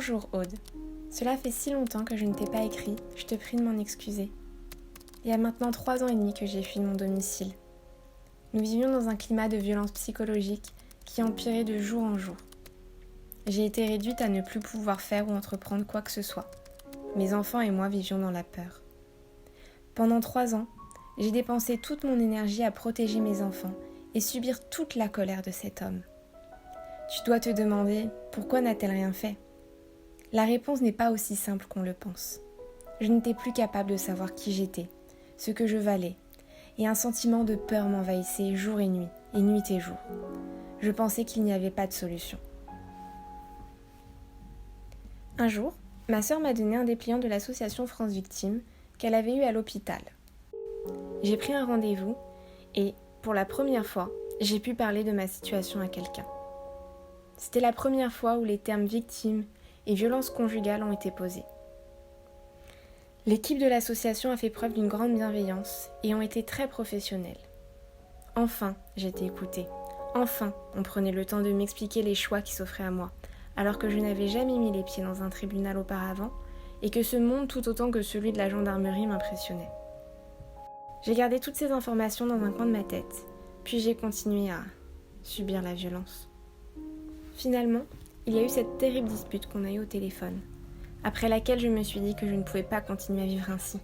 Bonjour Aude. Cela fait si longtemps que je ne t'ai pas écrit, je te prie de m'en excuser. Il y a maintenant 3 ans et demi que j'ai fui mon domicile. Nous vivions dans un climat de violence psychologique qui empirait de jour en jour. J'ai été réduite à ne plus pouvoir faire ou entreprendre quoi que ce soit. Mes enfants et moi vivions dans la peur. Pendant 3 ans, j'ai dépensé toute mon énergie à protéger mes enfants et subir toute la colère de cet homme. Tu dois te demander, pourquoi n'a-t-elle rien fait ? La réponse n'est pas aussi simple qu'on le pense. Je n'étais plus capable de savoir qui j'étais, ce que je valais, et un sentiment de peur m'envahissait jour et nuit et jour. Je pensais qu'il n'y avait pas de solution. Un jour, ma sœur m'a donné un dépliant de l'association France Victimes qu'elle avait eu à l'hôpital. J'ai pris un rendez-vous et, pour la première fois, j'ai pu parler de ma situation à quelqu'un. C'était la première fois où les termes victime et violence conjugale ont été posés. L'équipe de l'association a fait preuve d'une grande bienveillance et ont été très professionnels. Enfin, j'ai été écoutée. Enfin, on prenait le temps de m'expliquer les choix qui s'offraient à moi, alors que je n'avais jamais mis les pieds dans un tribunal auparavant et que ce monde tout autant que celui de la gendarmerie m'impressionnait. J'ai gardé toutes ces informations dans un coin de ma tête, puis j'ai continué à subir la violence. Finalement, il y a eu cette terrible dispute qu'on a eue au téléphone, après laquelle je me suis dit que je ne pouvais pas continuer à vivre ainsi.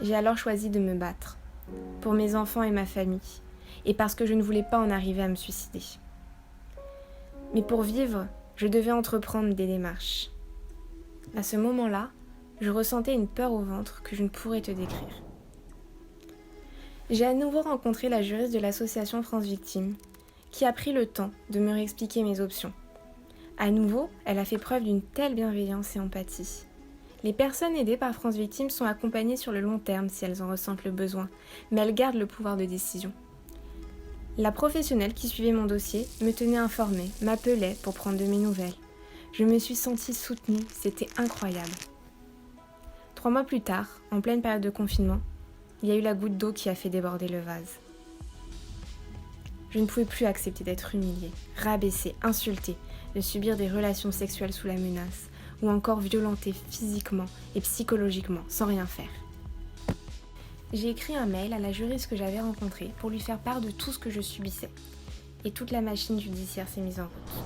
J'ai alors choisi de me battre, pour mes enfants et ma famille, et parce que je ne voulais pas en arriver à me suicider. Mais pour vivre, je devais entreprendre des démarches. À ce moment-là, je ressentais une peur au ventre que je ne pourrais te décrire. J'ai à nouveau rencontré la juriste de l'association France Victimes, qui a pris le temps de me réexpliquer mes options. À nouveau, elle a fait preuve d'une telle bienveillance et empathie. Les personnes aidées par France Victimes sont accompagnées sur le long terme si elles en ressentent le besoin, mais elles gardent le pouvoir de décision. La professionnelle qui suivait mon dossier me tenait informée, m'appelait pour prendre de mes nouvelles. Je me suis sentie soutenue, c'était incroyable. 3 mois plus tard, en pleine période de confinement, il y a eu la goutte d'eau qui a fait déborder le vase. Je ne pouvais plus accepter d'être humiliée, rabaissée, insultée, de subir des relations sexuelles sous la menace, ou encore violentée physiquement et psychologiquement, sans rien faire. J'ai écrit un mail à la juriste que j'avais rencontrée pour lui faire part de tout ce que je subissais, et toute la machine judiciaire s'est mise en route.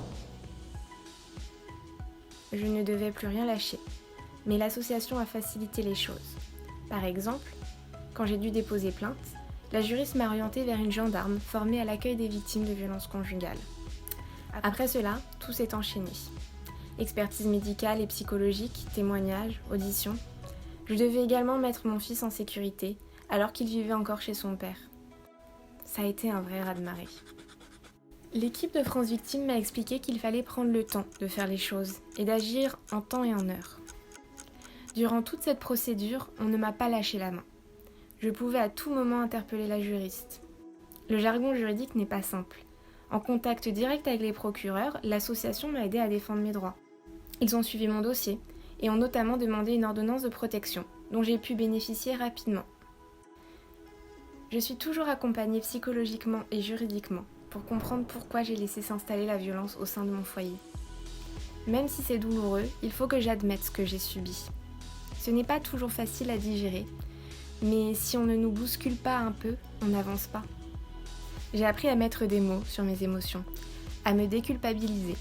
Je ne devais plus rien lâcher, mais l'association a facilité les choses. Par exemple, quand j'ai dû déposer plainte, la juriste m'a orientée vers une gendarme formée à l'accueil des victimes de violences conjugales. Après cela, tout s'est enchaîné. Expertise médicale et psychologique, témoignages, auditions. Je devais également mettre mon fils en sécurité alors qu'il vivait encore chez son père. Ça a été un vrai raz-de-marée. L'équipe de France Victimes m'a expliqué qu'il fallait prendre le temps de faire les choses et d'agir en temps et en heure. Durant toute cette procédure, on ne m'a pas lâché la main. Je pouvais à tout moment interpeller la juriste. Le jargon juridique n'est pas simple. En contact direct avec les procureurs, l'association m'a aidé à défendre mes droits. Ils ont suivi mon dossier et ont notamment demandé une ordonnance de protection, dont j'ai pu bénéficier rapidement. Je suis toujours accompagnée psychologiquement et juridiquement pour comprendre pourquoi j'ai laissé s'installer la violence au sein de mon foyer. Même si c'est douloureux, il faut que j'admette ce que j'ai subi. Ce n'est pas toujours facile à digérer, mais si on ne nous bouscule pas un peu, on n'avance pas. J'ai appris à mettre des mots sur mes émotions, à me déculpabiliser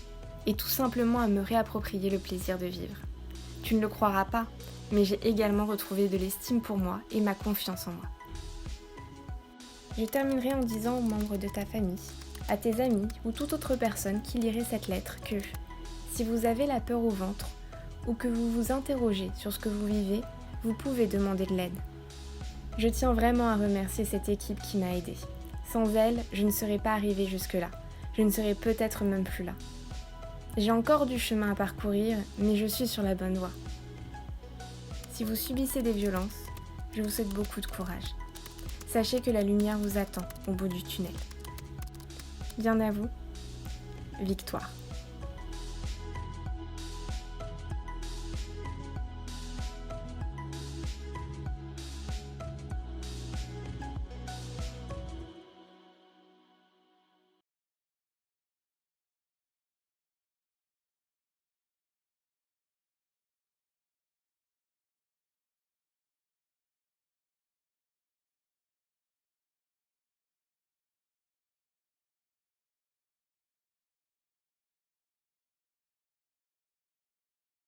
et tout simplement à me réapproprier le plaisir de vivre. Tu ne le croiras pas, mais j'ai également retrouvé de l'estime pour moi et ma confiance en moi. Je terminerai en disant aux membres de ta famille, à tes amis ou toute autre personne qui lirait cette lettre que, si vous avez la peur au ventre ou que vous vous interrogez sur ce que vous vivez, vous pouvez demander de l'aide. Je tiens vraiment à remercier cette équipe qui m'a aidée. Sans elle, je ne serais pas arrivée jusque-là. Je ne serais peut-être même plus là. J'ai encore du chemin à parcourir, mais je suis sur la bonne voie. Si vous subissez des violences, je vous souhaite beaucoup de courage. Sachez que la lumière vous attend au bout du tunnel. Bien à vous, Victoire.